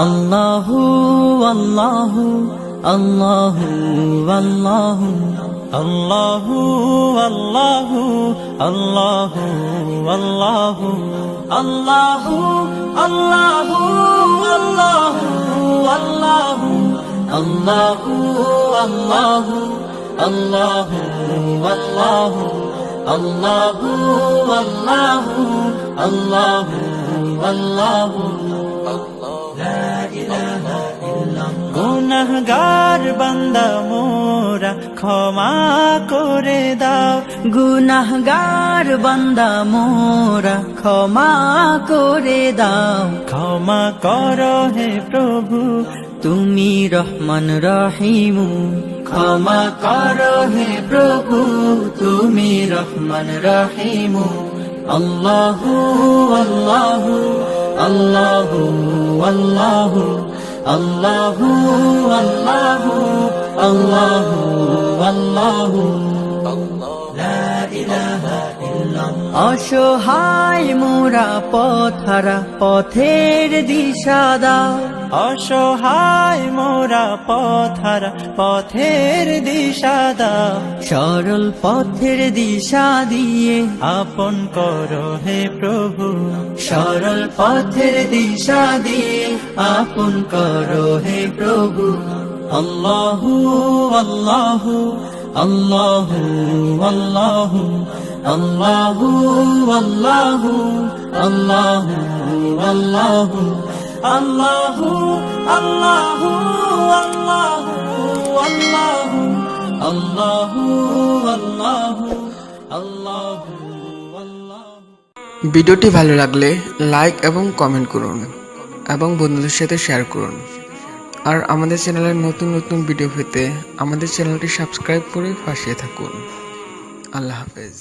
আল্লাহু আল্লাহু আল্লাহু আল্লাহু আল্লাহু আল্লাহু আল্লাহু আল্লাহু আল্লাহু আল্লাহু আল্লাহু আল্লাহু আল্লাহু আল্লাহু আল্লাহু আল্লাহু আল্লাহু আল্লাহু আল্লাহু লা ইলাহা ইল্লাল্লাহ। গুনাহগার বান্দা মোরা ক্ষমা করে দাও, গুনাহগার বান্দা মোরা ক্ষমা করে দাও। ক্ষমা করো হে প্রভু তুমি রহমান রহিম, ক্ষমা করো হে প্রভু তুমি রহমান রহিম। আল্লাহু আল্লাহু আল্লাহু আল্লাহু আল্লাহু আল্লাহু আল্লাহু লা ইলাহা ইল্লাল্লাহ। অসহায় মোরা পথহারা পথের দিশা দাও, অসহায় মোরা পথহারা পথের দিশা দাও। সরল পথের দিশা দিয়ে আপন করো হে প্রভু, সরল পথের দিশা দিয়ে আপন করো হে প্রভু। আল্লাহু আল্লাহু আল্লাহু আল্লাহু আল্লাহু আল্লাহু আল্লাহু আল্লাহু আল্লাহু আল্লাহু আল্লাহু আল্লাহু আল্লাহু আল্লাহু আল্লাহু। ভিডিওটি ভালো লাগলে লাইক এবং কমেন্ট করুন এবং বন্ধুদের সাথে শেয়ার করুন। আর আমাদের চ্যানেলের নতুন নতুন ভিডিও পেতে আমাদের চ্যানেলটি সাবস্ক্রাইব করে পাশে থাকুন। আল্লাহ হাফেজ।